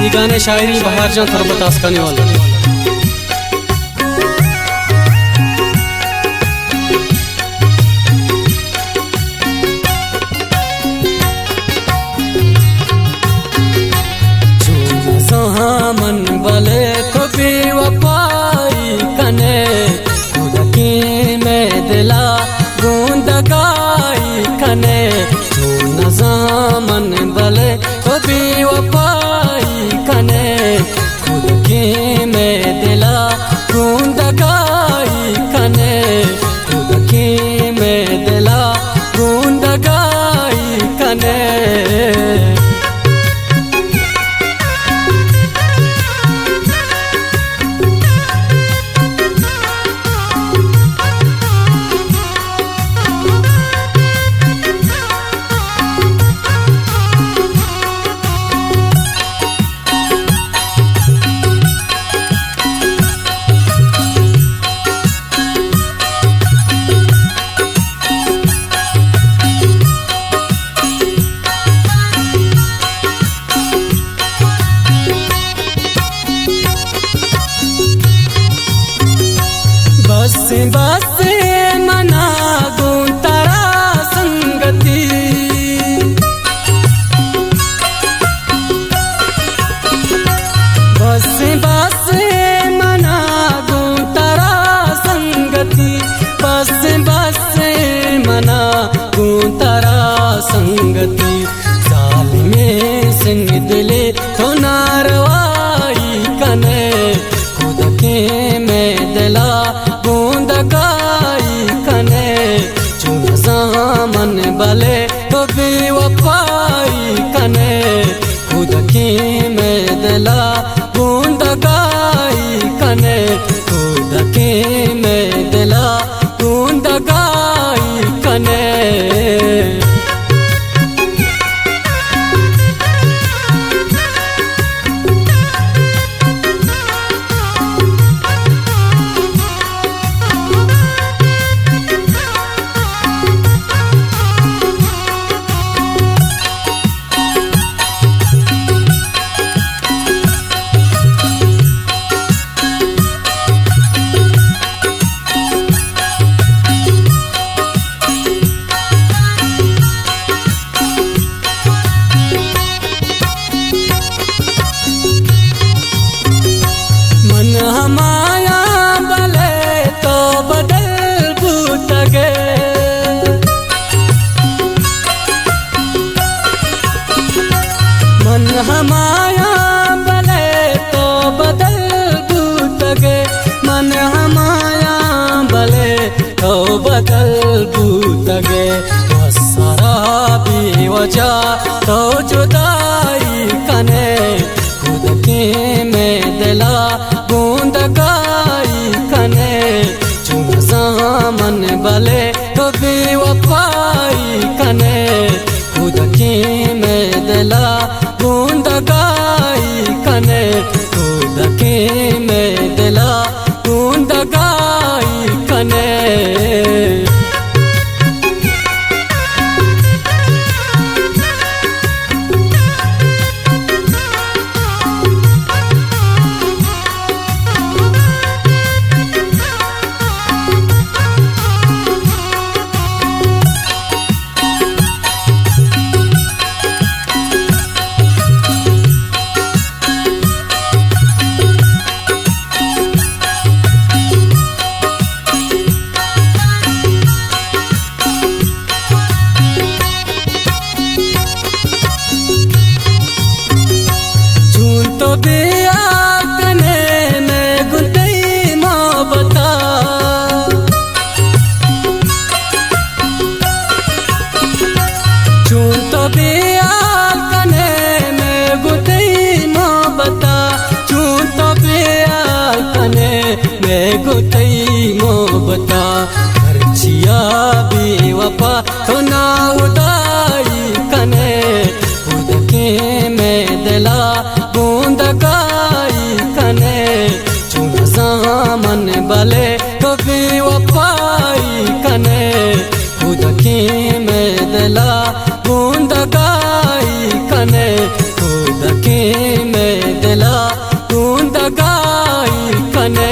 ये गाने शायरी बहार जान थरबतास करने वाला मन बले तो बेवफाई कने खुद की में दिला गूंद गाई कने मन बले तो बेवफाई कने खुद की में दिला गूंद गाई कने खुद की में दिला गूंद गाई कने बस मना गुंतरा संगति बस मना गुंतरा संगति बस मना गुंतरा संगति साल में सिंह दिले तो नारवाई कने खुद के में दिला गूंद गाई कने मन बले तो बेवफाई कने खुद की में दिला गूंद गाई कने खुद की में दिला गूंद गाई कने माया बले तो बदल भूत गे मन हमाया बले तो बदल भूत गे मन हमाया बले तो बदल भूत गे सारा भी वजह तो जुदाई कने खुद की में दिला गूंद गाई कने मन बले तो बेवफाई कने खुद की में दिला गूंद गाई कने खुद की में दिला गूंद गाई कने गोतई मोहब्बता खर्चिया बेवफा तो ना उदाई कने खुद के में दिला गूंद गाई कने मन बले तो बेवफाई कने खुद के में दिला गूंद गाई कने खुद के के में दिला तूं दगाई कने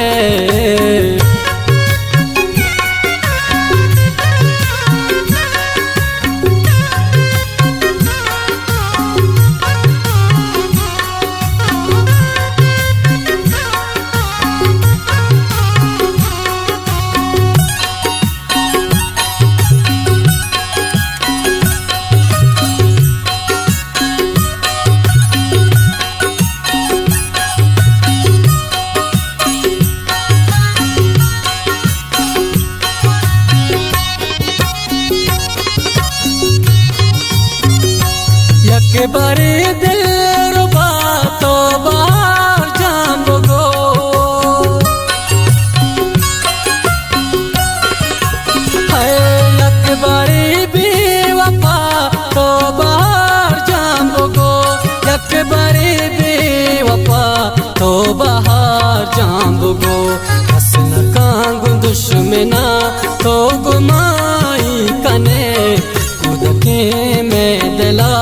के बारे दिल रुबा तो बाहर जाम्बो हाय यक बारे बेवफा तो बाहर जाम्बो यक बारे बेवफा तो बाहर जाम्बो हसन कांग दुश्मना तो गुमाई कने खुद के में दिला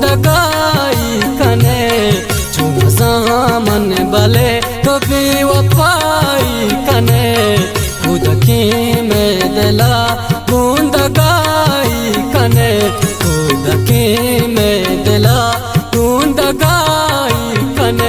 दगाई कने चुन सामन बले तो बेवफाई कने खुद की में दिला